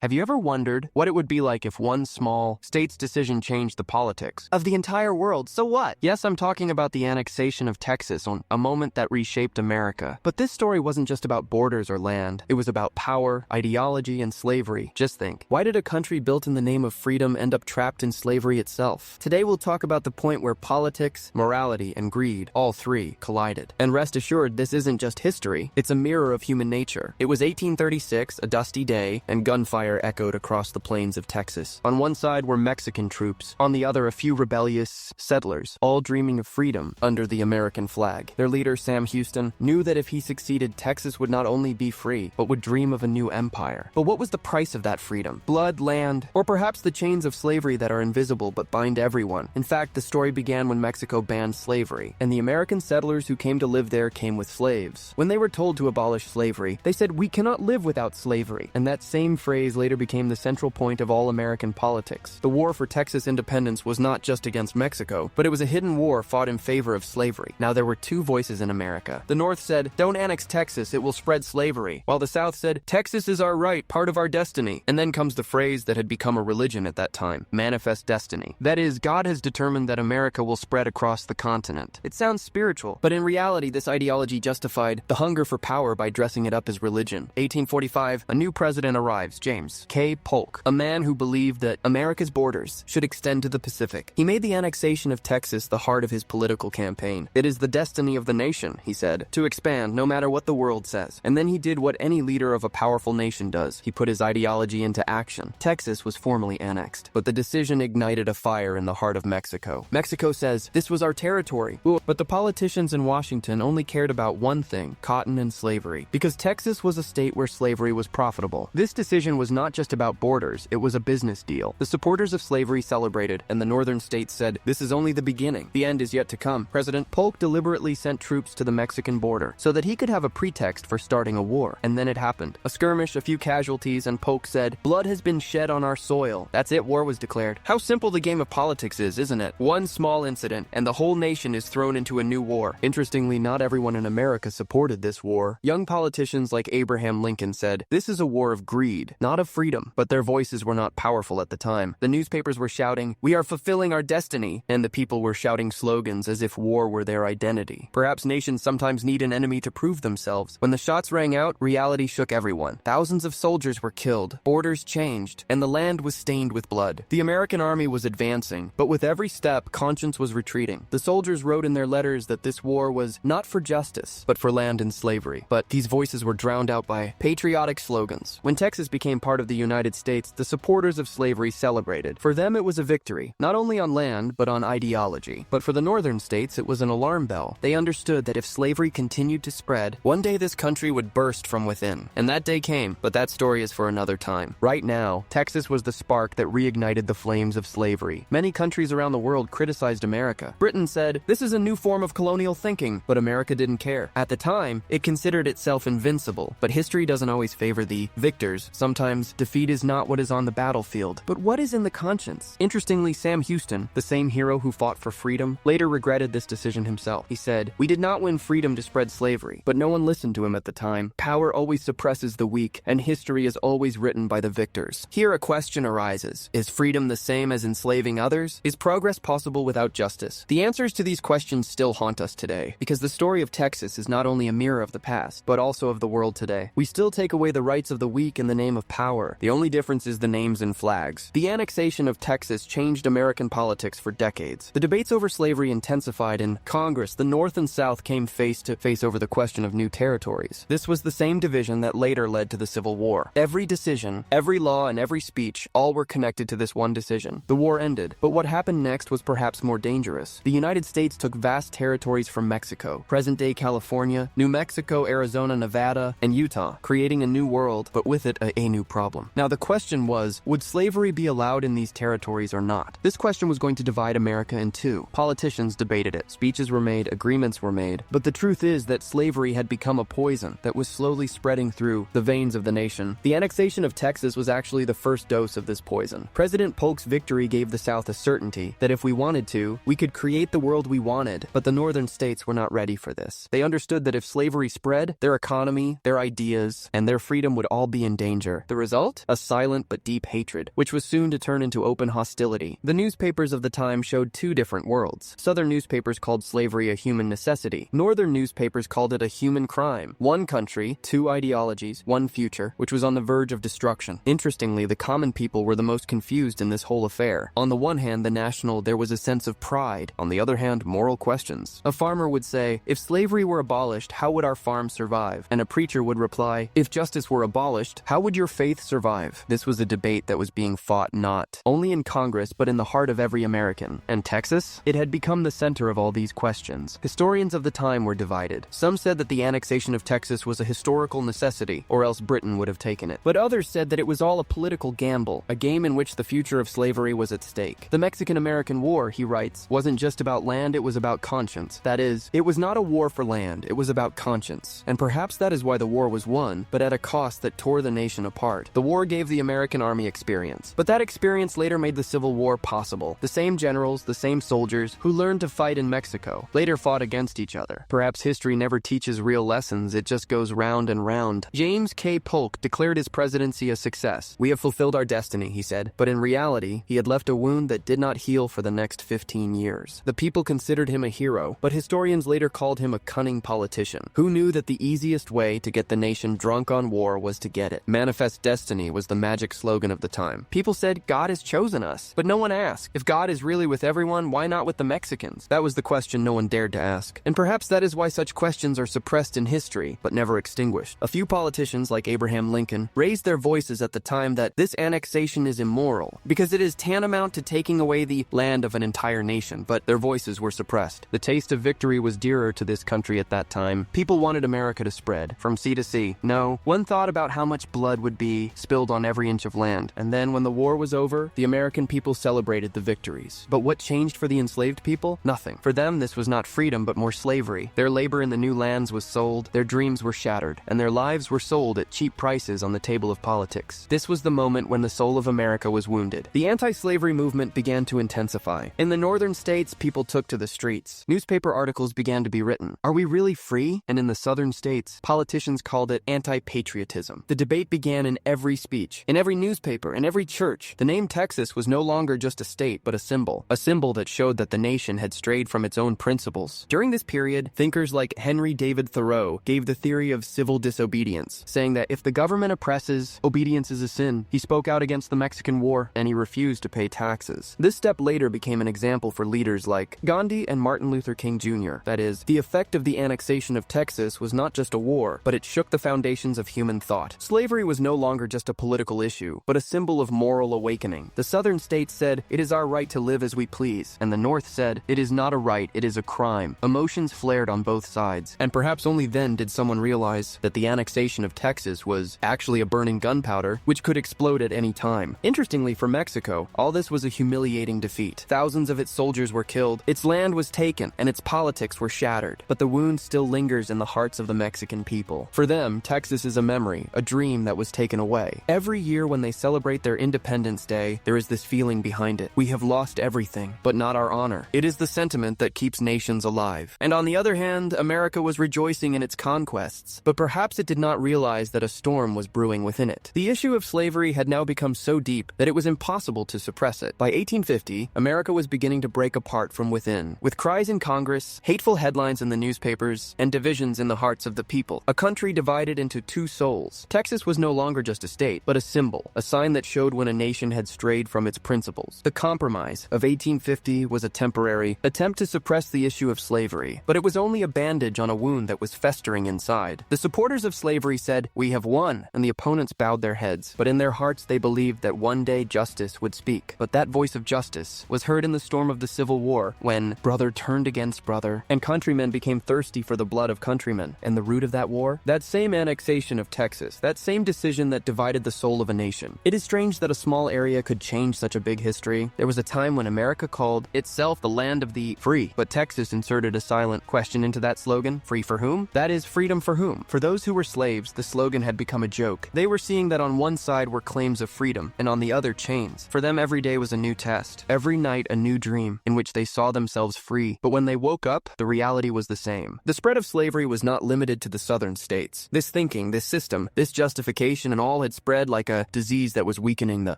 Have you ever wondered what it would be like if one small state's decision changed the politics of the entire world? So what? Yes, I'm talking about the annexation of Texas, on a moment that reshaped America. But this story wasn't just about borders or land. It was about power, ideology, and slavery. Just think, why did a country built in the name of freedom end up trapped in slavery itself? Today we'll talk about the point where politics, morality, and greed, all three, collided. And rest assured, this isn't just history. It's a mirror of human nature. It was 1836, a dusty day, and gunfire echoed across the plains of Texas. On one side were Mexican troops, on the other a few rebellious settlers, all dreaming of freedom under the American flag. Their leader, Sam Houston, knew that if he succeeded, Texas would not only be free, but would dream of a new empire. But what was the price of that freedom? Blood, land, or perhaps the chains of slavery that are invisible but bind everyone? In fact, the story began when Mexico banned slavery, and the American settlers who came to live there came with slaves. When they were told to abolish slavery, they said, "We cannot live without slavery," and that same phrase later became the central point of all American politics. The war for Texas independence was not just against Mexico, but it was a hidden war fought in favor of slavery. Now there were two voices in America. The North said, "Don't annex Texas, it will spread slavery," while the South said, "Texas is our right, part of our destiny." And then comes the phrase that had become a religion at that time, manifest destiny. That is, God has determined that America will spread across the continent. It sounds spiritual, but in reality this ideology justified the hunger for power by dressing it up as religion. 1845, a new president arrives, James K. Polk, a man who believed that America's borders should extend to the Pacific. He made the annexation of Texas the heart of his political campaign. "It is the destiny of the nation," he said, "to expand no matter what the world says." And then he did what any leader of a powerful nation does. He put his ideology into action. Texas was formally annexed, but the decision ignited a fire in the heart of Mexico. Mexico says, "This was our territory." But the politicians in Washington only cared about one thing, cotton and slavery, because Texas was a state where slavery was profitable. This decision was not just about borders, it was a business deal. The supporters of slavery celebrated, and the northern states said, "This is only the beginning. The end is yet to come." President Polk deliberately sent troops to the Mexican border so that he could have a pretext for starting a war. And then it happened. A skirmish, a few casualties, and Polk said, "Blood has been shed on our soil." That's it, war was declared. How simple the game of politics is, isn't it? One small incident, and the whole nation is thrown into a new war. Interestingly, not everyone in America supported this war. Young politicians like Abraham Lincoln said, "This is a war of greed, not of freedom." But their voices were not powerful at the time. The newspapers were shouting, "We are fulfilling our destiny," and the people were shouting slogans as if war were their identity. Perhaps nations sometimes need an enemy to prove themselves. When the shots rang out, reality shook everyone. Thousands of soldiers were killed, borders changed, and the land was stained with blood. The American army was advancing, but with every step, conscience was retreating. The soldiers wrote in their letters that this war was not for justice, but for land and slavery. But these voices were drowned out by patriotic slogans. When Texas became part of the United States, the supporters of slavery celebrated. For them, it was a victory, not only on land, but on ideology. But for the northern states, it was an alarm bell. They understood that if slavery continued to spread, one day this country would burst from within. And that day came, but that story is for another time. Right now, Texas was the spark that reignited the flames of slavery. Many countries around the world criticized America. Britain said, "This is a new form of colonial thinking," but America didn't care. At the time, it considered itself invincible, but history doesn't always favor the victors. Sometimes defeat is not what is on the battlefield, but what is in the conscience. Interestingly, Sam Houston, the same hero who fought for freedom, later regretted this decision himself. He said, "We did not win freedom to spread slavery," but no one listened to him at the time. Power always suppresses the weak, and history is always written by the victors. Here a question arises. Is freedom the same as enslaving others? Is progress possible without justice? The answers to these questions still haunt us today, because the story of Texas is not only a mirror of the past, but also of the world today. We still take away the rights of the weak in the name of power. The only difference is the names and flags. The annexation of Texas changed American politics for decades. The debates over slavery intensified. In Congress, the North and South came face to face over the question of new territories. This was the same division that later led to the Civil War. Every decision, every law, and every speech, all were connected to this one decision. The war ended, but what happened next was perhaps more dangerous. The United States took vast territories from Mexico, present-day California, New Mexico, Arizona, Nevada, and Utah, creating a new world, but with it a new problem. Now the question was, would slavery be allowed in these territories or not? This question was going to divide America in two. Politicians debated it, speeches were made, agreements were made, but the truth is that slavery had become a poison that was slowly spreading through the veins of the nation. The annexation of Texas was actually the first dose of this poison. President Polk's victory gave the South a certainty that if we wanted to, we could create the world we wanted, but the northern states were not ready for this. They understood that if slavery spread, their economy, their ideas, and their freedom would all be in danger. The result? A silent but deep hatred, which was soon to turn into open hostility. The newspapers of the time showed two different worlds. Southern newspapers called slavery a human necessity. Northern newspapers called it a human crime. One country, two ideologies, one future, which was on the verge of destruction. Interestingly, the common people were the most confused in this whole affair. On the one hand, the national, there was a sense of pride. On the other hand, moral questions. A farmer would say, if slavery were abolished, how would our farm survive? And a preacher would reply, if justice were abolished, how would your faith survive? This was a debate that was being fought not only in Congress, but in the heart of every American. And Texas? It had become the center of all these questions. Historians of the time were divided. Some said that the annexation of Texas was a historical necessity, or else Britain would have taken it. But others said that it was all a political gamble, a game in which the future of slavery was at stake. The Mexican-American War, he writes, wasn't just about land, it was about conscience. That is, it was not a war for land, it was about conscience. And perhaps that is why the war was won, but at a cost that tore the nation apart. The war gave the American army experience, but that experience later made the Civil War possible. The same generals, the same soldiers, who learned to fight in Mexico, later fought against each other. Perhaps history never teaches real lessons, it just goes round and round. James K. Polk declared his presidency a success. We have fulfilled our destiny, he said, but in reality, he had left a wound that did not heal for the next 15 years. The people considered him a hero, but historians later called him a cunning politician, who knew that the easiest way to get the nation drunk on war was to get it. Manifest destiny was the magic slogan of the time. People said, God has chosen us, but no one asked, if God is really with everyone, why not with the Mexicans? That was the question no one dared to ask. And perhaps that is why such questions are suppressed in history, but never extinguished. A few politicians, like Abraham Lincoln, raised their voices at the time that this annexation is immoral, because it is tantamount to taking away the land of an entire nation, but their voices were suppressed. The taste of victory was dearer to this country at that time. People wanted America to spread, from sea to sea. No, one thought about how much blood would be spilled on every inch of land, and then when the war was over, the American people celebrated the victories. But what changed for the enslaved people? Nothing. For them, this was not freedom, but more slavery. Their labor in the new lands was sold, their dreams were shattered, and their lives were sold at cheap prices on the table of politics. This was the moment when the soul of America was wounded. The anti-slavery movement began to intensify. In the northern states, people took to the streets. Newspaper articles began to be written. Are we really free? And in the southern states, politicians called it anti-patriotism. The debate began in every speech, in every newspaper, in every church. The name Texas was no longer just a state, but a symbol that showed that the nation had strayed from its own principles. During this period, thinkers like Henry David Thoreau gave the theory of civil disobedience, saying that if the government oppresses, obedience is a sin. He spoke out against the Mexican War, and he refused to pay taxes. This step later became an example for leaders like Gandhi and Martin Luther King Jr. That is, the effect of the annexation of Texas was not just a war, but it shook the foundations of human thought. Slavery was no longer just a political issue, but a symbol of moral awakening. The southern states said, it is our right to live as we please, and the north said, it is not a right, it is a crime. Emotions flared on both sides, and perhaps only then did someone realize that the annexation of Texas was actually a burning gunpowder, which could explode at any time. Interestingly, for Mexico, all this was a humiliating defeat. Thousands of its soldiers were killed, its land was taken, and its politics were shattered. But the wound still lingers in the hearts of the Mexican people. For them, Texas is a memory, a dream that was taken away. Every year when they celebrate their Independence Day, there is this feeling behind it. We have lost everything, but not our honor. It is the sentiment that keeps nations alive. And on the other hand, America was rejoicing in its conquests, but perhaps it did not realize that a storm was brewing within it. The issue of slavery had now become so deep that it was impossible to suppress it. By 1850, America was beginning to break apart from within, with cries in Congress, hateful headlines in the newspapers, and divisions in the hearts of the people. A country divided into two souls. Texas was no longer just a state, but a symbol, a sign that showed when a nation had strayed from its principles. The Compromise of 1850 was a temporary attempt to suppress the issue of slavery, but it was only a bandage on a wound that was festering inside. The supporters of slavery said, "We have won," and the opponents bowed their heads, but in their hearts they believed that one day justice would speak. But that voice of justice was heard in the storm of the Civil War, when brother turned against brother, and countrymen became thirsty for the blood of countrymen. And the root of that war? That same annexation of Texas, that same decision that divided the soul of a nation. It is strange that a small area could change such a big history. There was a time when America called itself the land of the free, but Texas inserted a silent question into that slogan. Free for whom? That is, freedom for whom? For those who were slaves, the slogan had become a joke. They were seeing that on one side were claims of freedom, and on the other chains. For them, every day was a new test. Every night, a new dream, in which they saw themselves free. But when they woke up, the reality was the same. The spread of slavery was not limited to the southern states. This thinking, this system, this justification, and all all had spread like a disease that was weakening the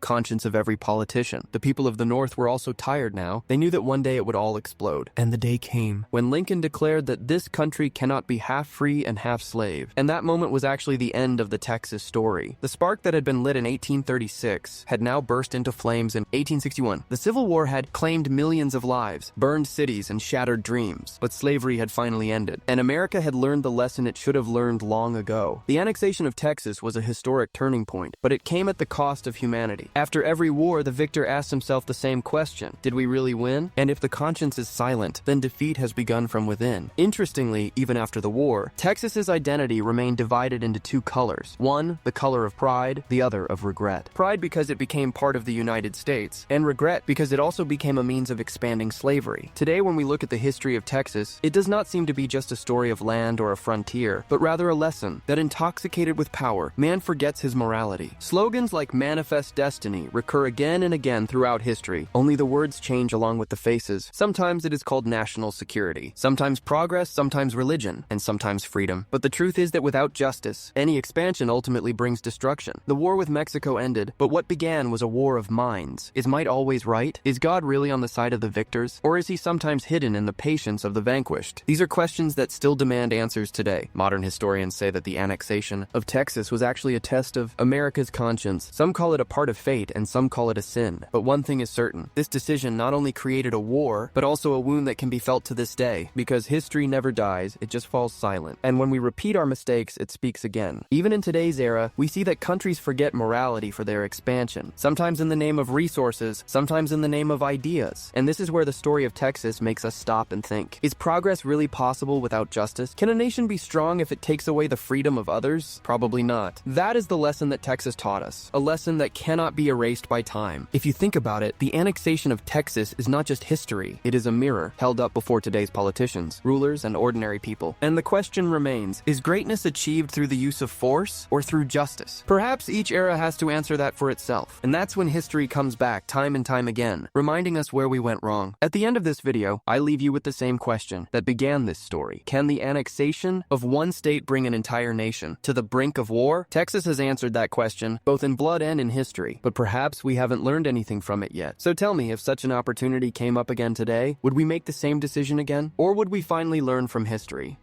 conscience of every politician. The people of the North were also tired now. They knew that one day it would all explode. And the day came when Lincoln declared that this country cannot be half free and half slave. And that moment was actually the end of the Texas story. The spark that had been lit in 1836 had now burst into flames in 1861. The Civil War had claimed millions of lives, burned cities, and shattered dreams. But slavery had finally ended, and America had learned the lesson it should have learned long ago. The annexation of Texas was a historic turning point, but it came at the cost of humanity. After every war, the victor asked himself the same question: did we really win? And if the conscience is silent, then defeat has begun from within. Interestingly, even after the war, Texas's identity remained divided into two colors. One, the color of pride, the other of regret. Pride because it became part of the United States, and regret because it also became a means of expanding slavery. Today, when we look at the history of Texas, it does not seem to be just a story of land or a frontier, but rather a lesson that intoxicated with power, man forgets his morality. Slogans like manifest destiny recur again and again throughout history, only the words change along with the faces. Sometimes it is called national security, sometimes progress, sometimes religion, and sometimes freedom. But the truth is that without justice, any expansion ultimately brings destruction. The war with Mexico ended, but what began was a war of minds. Is might always right? Is God really on the side of the victors? Or is he sometimes hidden in the patience of the vanquished? These are questions that still demand answers today. Modern historians say that the annexation of Texas was actually a test of America's conscience. Some call it a part of fate, and some call it a sin. But one thing is certain: this decision not only created a war, but also a wound that can be felt to this day. Because history never dies, it just falls silent. And when we repeat our mistakes, it speaks again. Even in today's era, we see that countries forget morality for their expansion. Sometimes in the name of resources, sometimes in the name of ideas. And this is where the story of Texas makes us stop and think. Is progress really possible without justice? Can a nation be strong if it takes away the freedom of others? Probably not. That is the lesson that Texas taught us. A lesson that cannot be erased by time. If you think about it, the annexation of Texas is not just history. It is a mirror held up before today's politicians, rulers, and ordinary people. And the question remains, is greatness achieved through the use of force or through justice? Perhaps each era has to answer that for itself. And that's when history comes back time and time again, reminding us where we went wrong. At the end of this video, I leave you with the same question that began this story. Can the annexation of one state bring an entire nation to the brink of war? Texas has answered that question, both in blood and in history, but perhaps we haven't learned anything from it yet. So tell me, if such an opportunity came up again today, would we make the same decision again? Or would we finally learn from history?